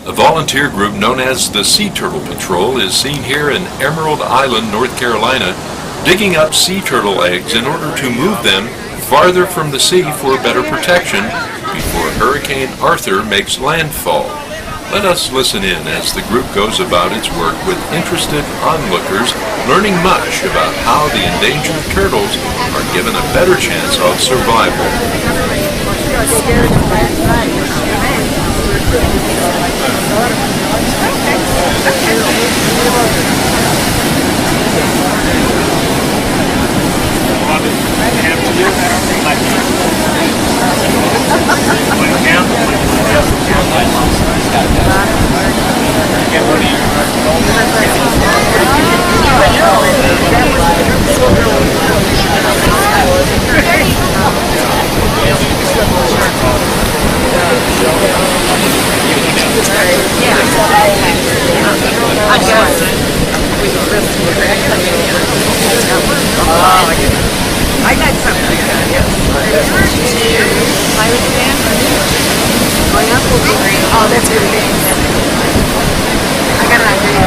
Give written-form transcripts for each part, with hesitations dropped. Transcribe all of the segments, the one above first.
A volunteer group known as the Sea Turtle Patrol is seen here in Emerald Island, North Carolina, digging up sea turtle eggs in order to move them farther from the sea for better protection before Hurricane Arthur makes landfall. Let us listen in as the group goes about its work with interested onlookers, learning much about how the endangered turtles are given a better chance of survival. I got something like that, yes. My uncle did. Oh, that's her name. I got an idea.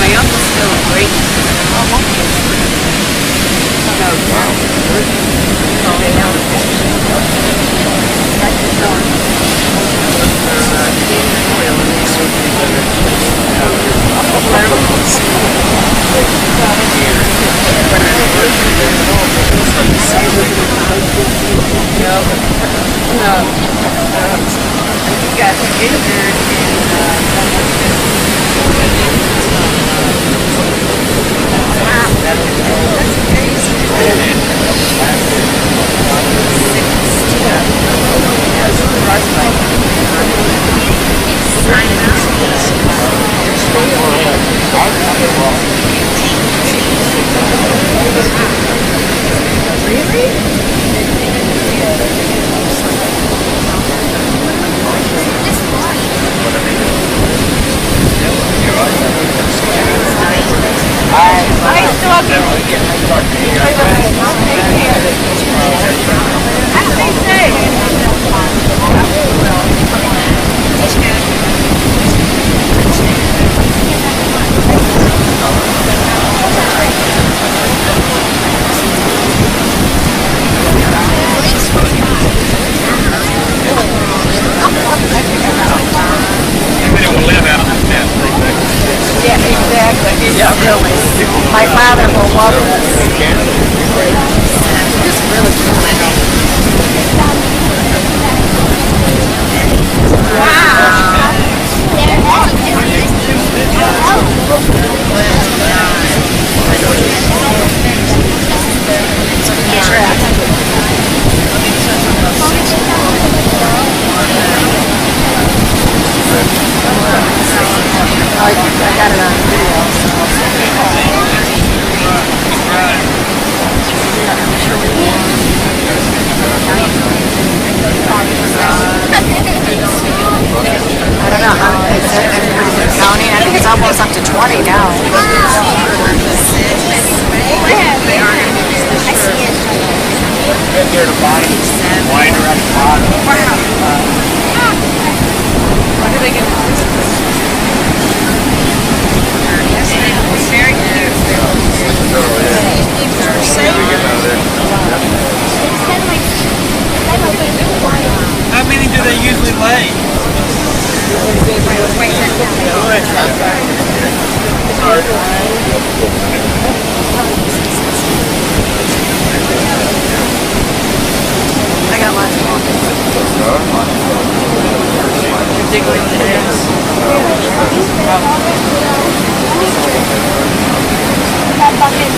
My uncle's still a great. He got injured my father will love this. It's really cool. Wow. I got it on video. I don't know how it's counting. I think it's almost up to 20 now. They're the body, wider at the bottom. When do they get very good. How many do they usually lay? I got lots more. Particularly the hands. That bucket.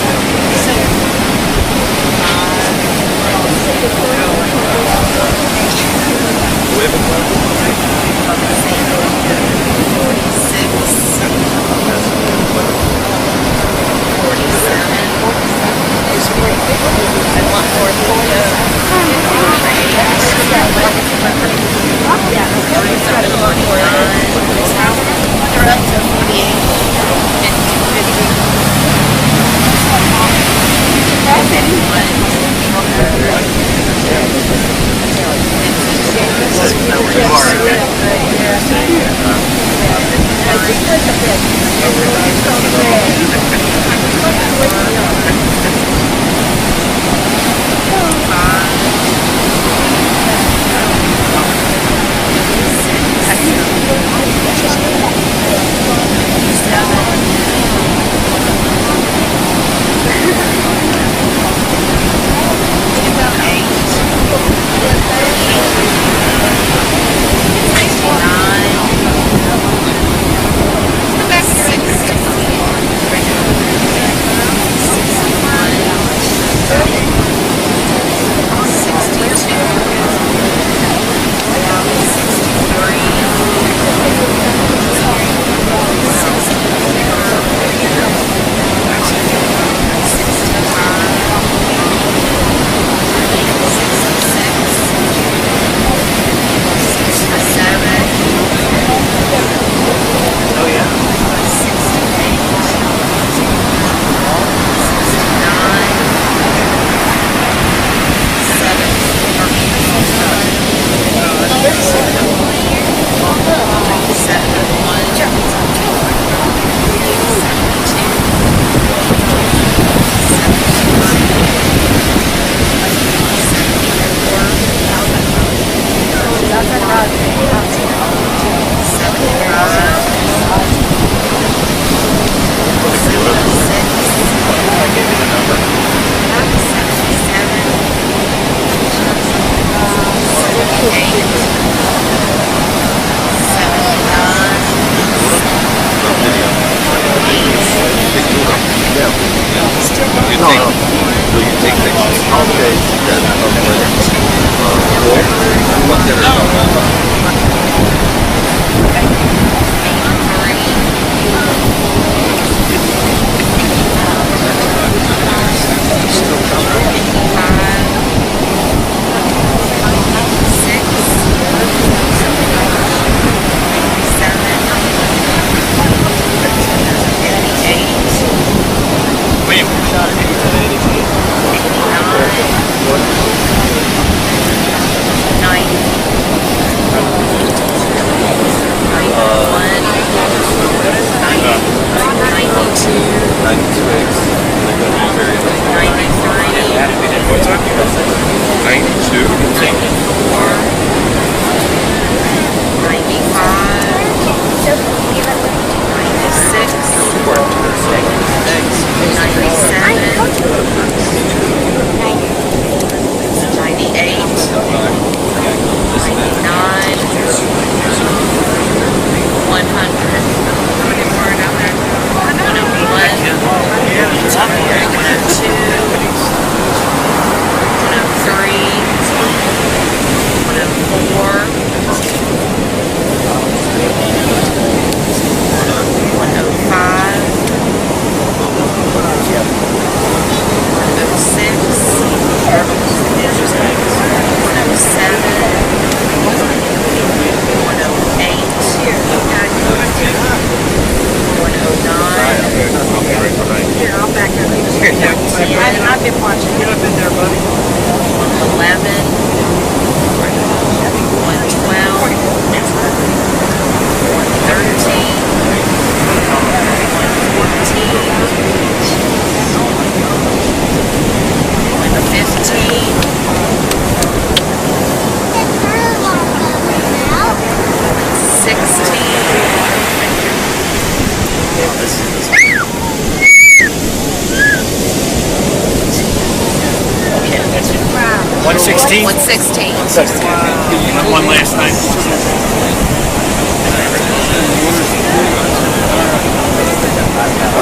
16? 116. I won last night.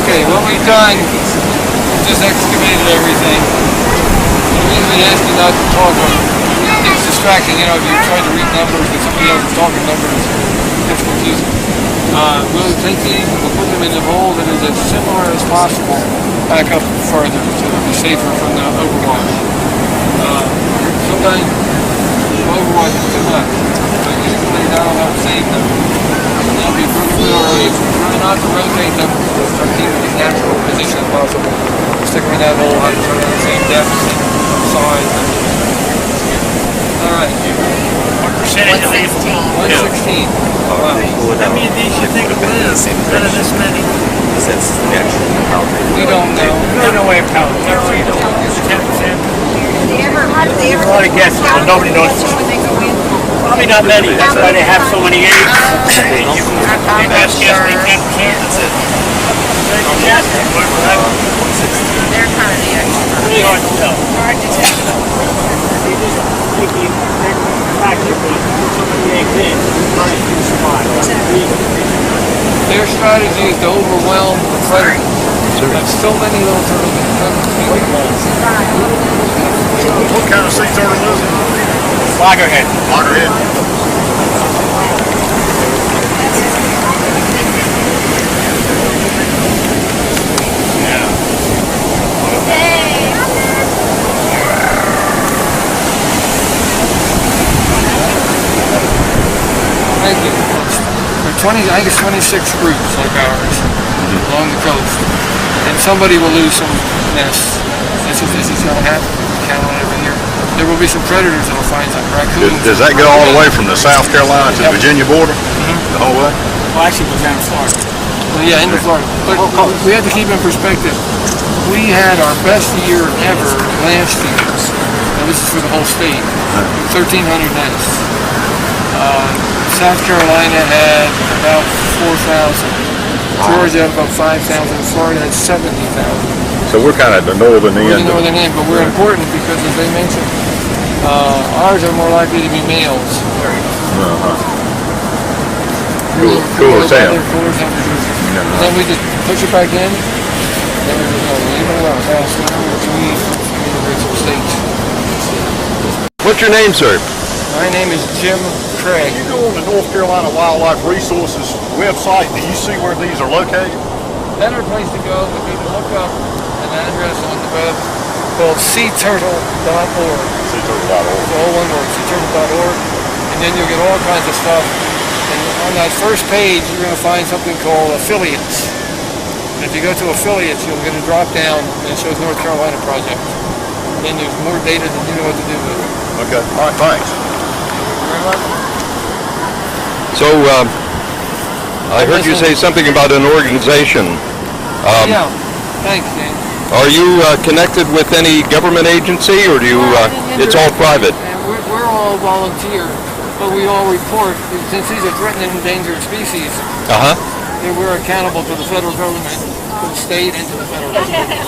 Okay, what we've done, just excavated everything. The reason we ask you not to talk, it's distracting. You know, if you try to read numbers and somebody else is talking numbers, it's confusing. We'll take these and we'll put them in a hole that is as similar as possible back up further so they'll be safer from the overwash. Sometimes overwash is too much, but usually that'll help save them. They'll be pretty good already. Try not to rotate them, try to keep them in as natural position as possible. Stick them in that hole, have them the same depth, same size. Alright. What percentage of these? 116. Wow. How many of these you think live out of this many? We don't know. There's no way of counting. 10%. There's a lot of guesses, but nobody knows. Probably not many. That's why they have so many eggs. They best guess they 10%. That's it. They're kind of the extra. Really hard to tell. Hard to tell. Their strategy is to overwhelm the predator. There's so many little turtles. What kind of sea turtle is it? Loggerhead. Loggerhead. Thank you. There are 20, I think it's 26 groups like ours along the coast. And somebody will lose some nests. This is going to happen. Count on it every year. There will be some predators that will find some raccoons. Does that go all the way from the South Carolina to the Virginia border? The whole way? Well, actually, it goes down to Florida. Well, yeah, into Florida. But we have to keep in perspective. We had our best year ever last year. Now, this is for the whole state. 1,300 nests. South Carolina had about 4,000. Georgia had about 5,000. Florida had 70,000. So we're kind of at the northern We're end. the northern end, but we're important because, as they mentioned, ours are more likely to be males. Cool as hell. Cooler temperatures. And then we just push it back in. Then we leave it around fast now, which we integrate some states. What's your name, sir? My name is Jim Craig. When you go on the North Carolina Wildlife Resources website, do you see where these are located? Better place to go would be to look up an address on the web called seaturtle.org. SeaTurtle.org. It's all one word, seaturtle.org. And then you'll get all kinds of stuff. And on that first page, you're going to find something called affiliates. And if you go to affiliates, you'll get a drop down and it shows North Carolina Project. Then there's more data than you know what to do with. Okay. All right, thanks. Very much. So, I heard you say something about an organization. Yeah, thanks, Dan. Are you connected with any government agency, or do you? It's all private. And we're all volunteer, but we all report. Since these are threatened and endangered species, we're accountable to the federal government, to the state, and to the federal government.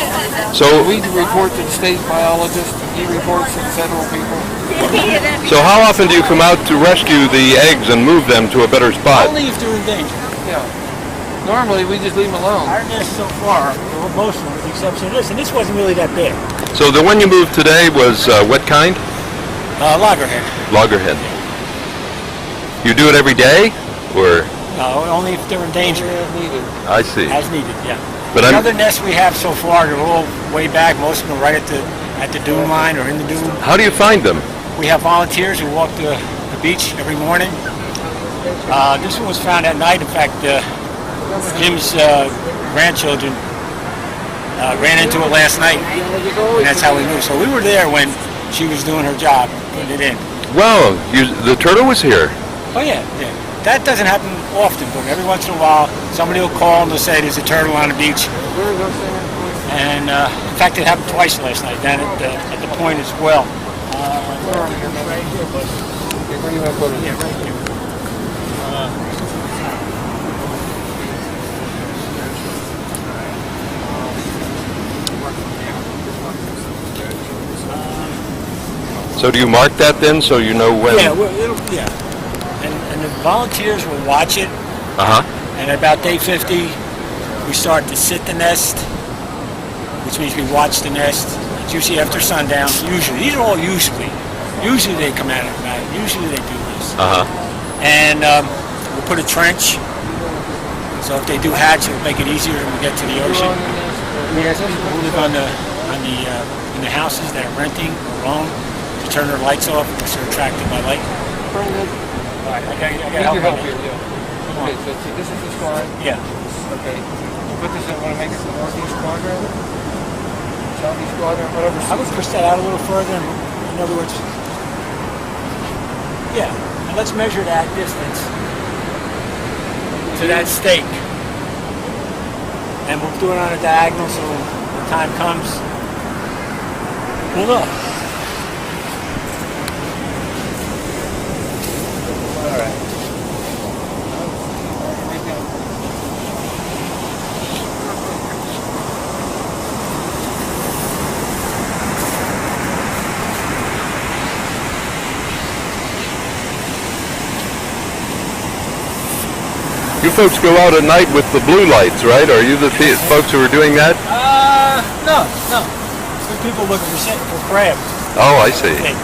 So we report to the state biologist, and he reports to the federal people. So how often do you come out to rescue the eggs and move them to a better spot? Only if they're in danger. Yeah. Normally, we just leave them alone. Our nest so far, most of them, with the exception of this, and this wasn't really that big. So the one you moved today was what kind? Loggerhead. Loggerhead. You do it every day, or? No, only if they're in danger. As needed. I see. As needed, yeah. But the other nests we have so far, they're all way back. Most of them are right at the dune line or in the dune. How do you find them? We have volunteers who walk the beach every morning. This one was found at night. In fact, Jim's grandchildren ran into it last night, and that's how we knew. So we were there when she was doing her job, putting it in. Wow, the turtle was here. Oh yeah, yeah. That doesn't happen often, but every once in a while, somebody will call and they'll say there's a turtle on the beach. And in fact, it happened twice last night down at the point as well. Right here, but Where do you want to put it? yeah, right here. So do you mark that then, so you know when? Yeah, and the volunteers will watch it, Uh-huh. and about day 50, we start to sit the nest, which means we watch the nest. It's usually after sundown, usually. These are all usually. Usually they come out at night. Usually they do this. Uh-huh. And we'll put a trench, so if they do hatch, it'll make it easier when we get to the ocean. We ask people who live in the houses that are renting or own to turn their lights off because they're attracted by light. All right, I got Need your help help. here, yeah. Okay, so see, this is the squad. Yeah. Okay. Put this in, want to make it the northeast quadrant? Southeast quadrant, whatever. I would push that out a little further. In other words, yeah. And let's measure that distance to that stake. And we'll do it on a diagonal so when the time comes, we'll know. All right. You folks go out at night with the blue lights, right? Are you the folks who are doing that? No. We're people looking for crabs. Oh, I see. Okay.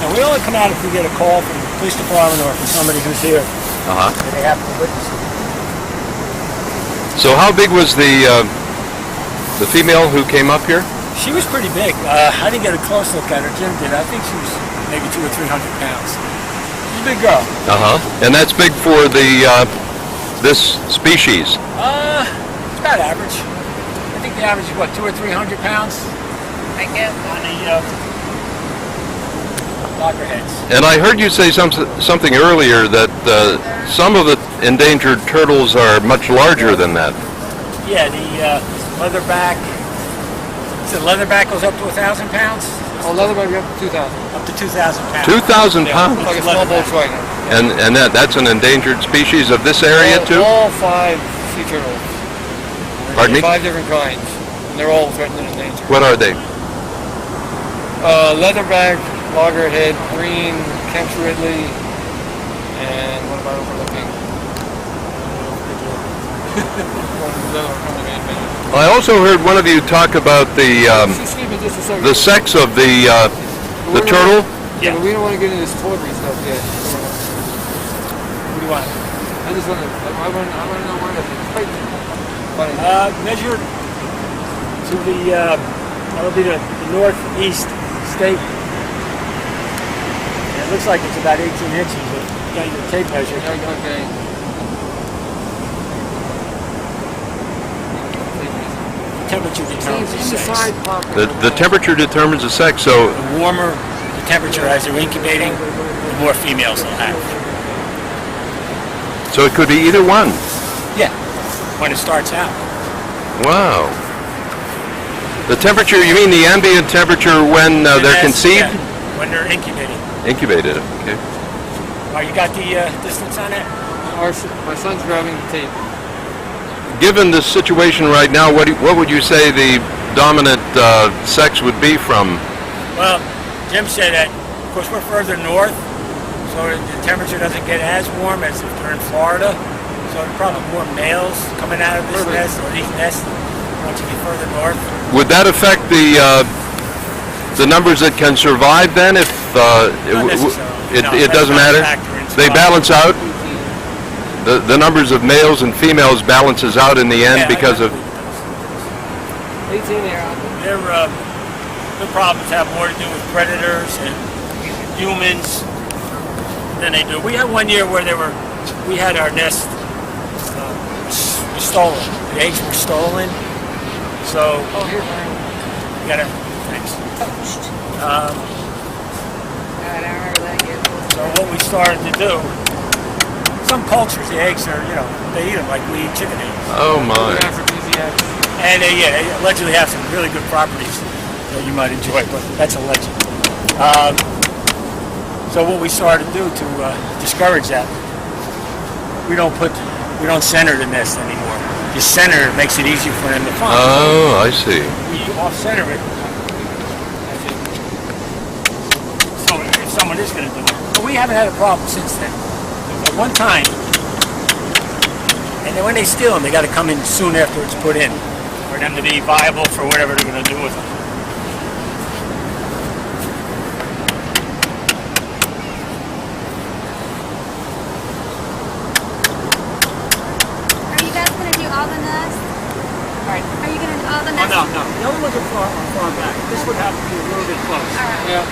Now we only come out if we get a call from the police department or from somebody who's here Uh-huh. and they happen to witness it. So how big was the female who came up here? She was pretty big. I didn't get a close look at her. Jim did. I think she was maybe 200 or 300 pounds. She's a big girl. Uh-huh. And that's big for the this species. It's about average. I think the average is what, 200 or 300 pounds? I guess on the loggerheads. And I heard you say something earlier that some of the endangered turtles are much larger than that. Yeah, the leatherback. So leatherback goes up to 1,000 pounds. Oh, leatherback up to 2,000. Up to 2,000 pounds. 2,000 Yeah. pounds? Like a small Volkswagen. And that's an endangered species of this area too? All 5 sea turtles. Pardon me? 5 different kinds. And they're all threatened and endangered. What are they? Leatherback, loggerhead, green, Kemp's Ridley, and what am I overlooking? I also heard one of you talk about Excuse me just a second. the sex of the turtle. Yeah, but we don't want to get into this tawdry stuff yet. What do you want? I just want to know where the height Measured to the, that'll be the northeast stake. And it looks like it's about 18 inches, but you got your tape measure. Okay. Temperature determines the It's in the sex. side pocket. The temperature determines the sex, so The warmer the temperature as they're incubating, the more females they'll have. it could be either one. Yeah, when it starts out. Wow. The temperature, you mean the ambient temperature when they're And conceived? yeah, when they're incubating. Incubated, okay. Oh, you got the distance on it? My son's grabbing the tape. Given the situation right now, what would you say the dominant sex would be from? Well, Jim said that, of course, we're further north, so the temperature doesn't get as warm as if they're in Florida. So there are probably more males coming out of this nest, or these nests, once you get further north. Would that affect the numbers that can survive then? If Not necessarily. No, it that's doesn't not a matter, factor in they survival. balance out. The numbers of males and females balances out in the end Yeah, because of. 18 here. Their problems have more to do with predators and humans than they do. We had one year where we had our nest stolen. The eggs were stolen. So Oh, here. we got thanks. So what we started to do, some cultures, the eggs are, they eat them like we eat chicken eggs. Oh my! Aphrodisiacs. And they allegedly have some really good properties that you might enjoy, but that's a legend. So what we started to do to discourage that, we don't center the nest anymore. Just center it makes it easier for them to find. Oh, I see. We off center it. is going to do it. But we haven't had a problem since then. At one time, and then when they steal them, they got to come in soon after it's put in for them to be viable for whatever they're going to do with them. Are you guys going to do all the nests? Right. Are you going to do all the Oh, nests? no, no. The other ones are far back. This would have to be a little bit close. All right. Yeah.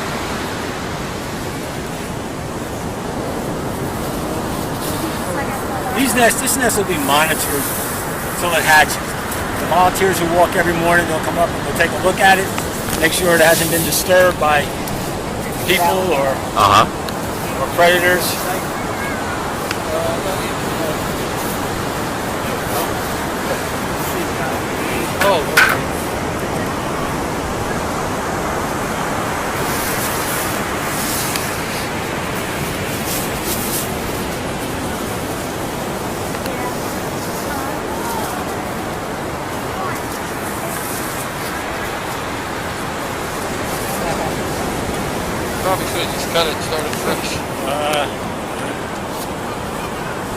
This nest will be monitored until it hatches. The volunteers who walk every morning, they'll come up and they'll take a look at it, make sure it hasn't been disturbed by people or predators. Probably should have just cut it and started fresh.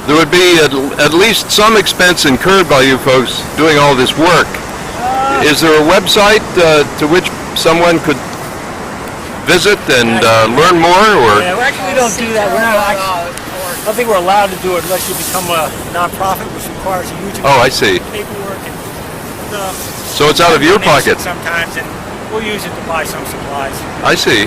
There would be at least some expense incurred by you folks doing all this work. Is there a website to which someone could visit and learn more, or? Yeah, we actually don't do that. We're not actually, I don't think we're allowed to do it unless you become a nonprofit, which requires a huge Oh, I amount see. of paperwork and stuff. So it's out of your pocket. Sometimes, and we'll use it to buy some supplies. I see.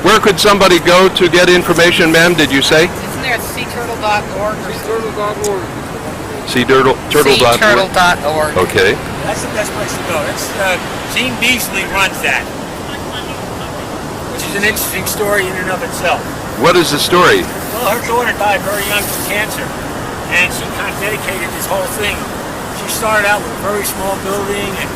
Where could somebody go to get information, ma'am, did you say? Isn't there seaturtle.org? Turtle.org. Turtle.org. Seaturtle.org. Okay. That's the best place to go. That's Jean Beasley runs that, which is an interesting story in and of itself. What is the story? Well, her daughter died very young from cancer, and she kind of dedicated this whole thing. She started out with a very small building, and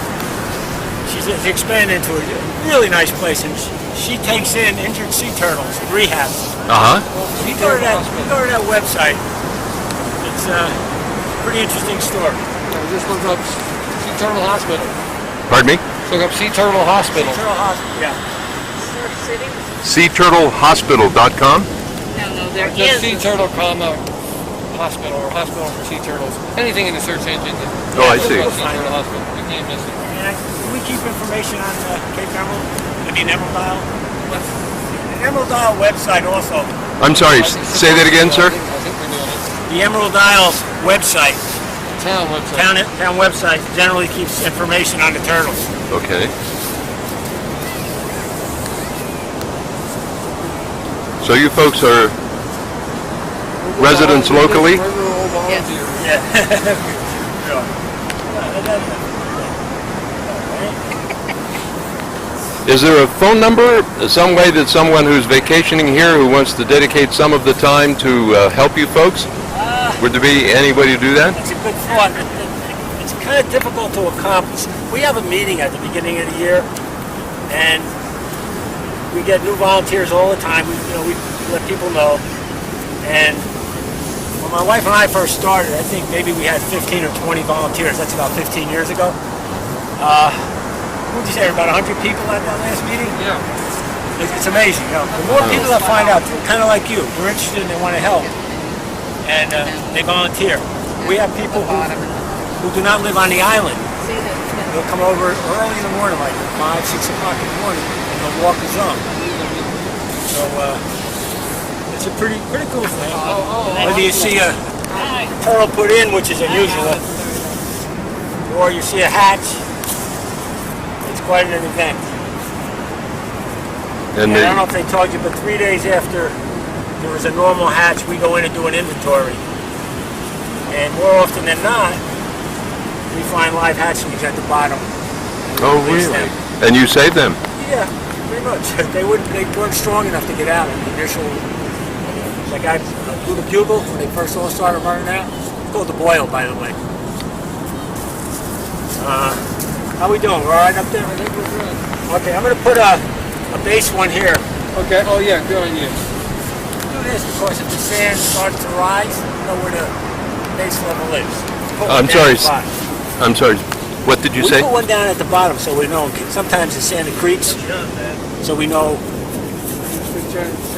she's expanded into a really nice place, and she takes in injured sea turtles and rehabs. You go to that website. It's a pretty interesting story. Just look up Sea Turtle Hospital. Pardon me? Look up Sea Turtle Hospital. Turtle Hospital, yeah. SeaTurtleHospital.com? No, there Just is. Sea Turtle, Hospital or Hospital for Sea Turtles. Anything in the search engine. Oh, I see. Sea Turtle Hospital. You can't miss it. And we keep information on Cape Emerald, Emerald Isle. The Emerald Isle website also. I'm sorry, say that again, sir? I think we're doing it. The Emerald Isle website, Town website. town website, generally keeps information on the turtles. Okay. So you folks are residents locally? Regular old volunteers. Is there a phone number, some way that someone who's vacationing here who wants to dedicate some of the time to help you folks? Would there be any way to do that? It's a good thought. It's kind of difficult to accomplish. We have a meeting at the beginning of the year, and we get new volunteers all the time. We let people know. And when my wife and I first started, I think maybe we had 15 or 20 volunteers. That's about 15 years ago. What did you say? About 100 people at that last meeting? Yeah. It's amazing. The more people that find out, kind of like you, they're interested and they want to help, and they volunteer. We have people who do not live on the island. They'll come over early in the morning, like 5, 6 o'clock in the morning, and they'll walk the zone. So it's a pretty cool thing. Whether you see a turtle put in, which is unusual, or you see a hatch, it's quite an event. And I don't know if they told you, but 3 days after there was a normal hatch, we go in and do an inventory. And more often than not, we find live hatchlings at the bottom. Oh, really? And you save them? Yeah, pretty much. They weren't strong enough to get out in the initial. Like I blew the bugle when they first all started running out. It's called the boil, by the way. How we doing? We're all right up there? I think we're good. Okay, I'm going to put a base one here. Okay. Oh yeah, good idea. Do this because if the sand starts to rise, you know where the base level is. I'm sorry. What did you say? We put one down at the bottom so we know. Sometimes the sand creaks, so we know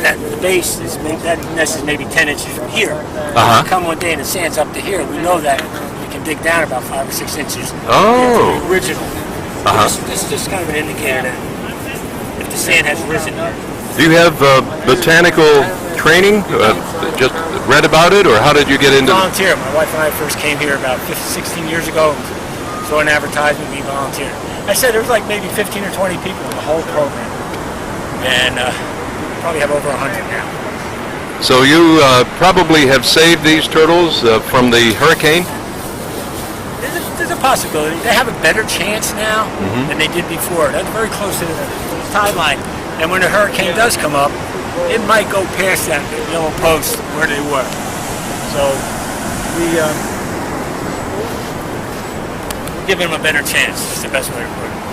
that base is maybe, that nest is maybe 10 inches from here. Uh-huh. If you come one day and the sand's up to here, we know that we can dig down about 5 or 6 inches. Oh. Into the original. Uh-huh. This is just kind of an indicator that if the sand has risen. Do you have botanical training? Just read about it, or how did you get into it? Volunteer. My wife and I first came here about 16 years ago. Saw an advertisement, we volunteered. I said there was like maybe 15 or 20 people in the whole program, and probably have over 100 now. So you probably have saved these turtles from the hurricane? There's a possibility. They have a better chance now than they did before. That's very close to the tide line. And when the hurricane does come up, it might go past that yellow post where they were. So we give them a better chance. It's the best way to put it.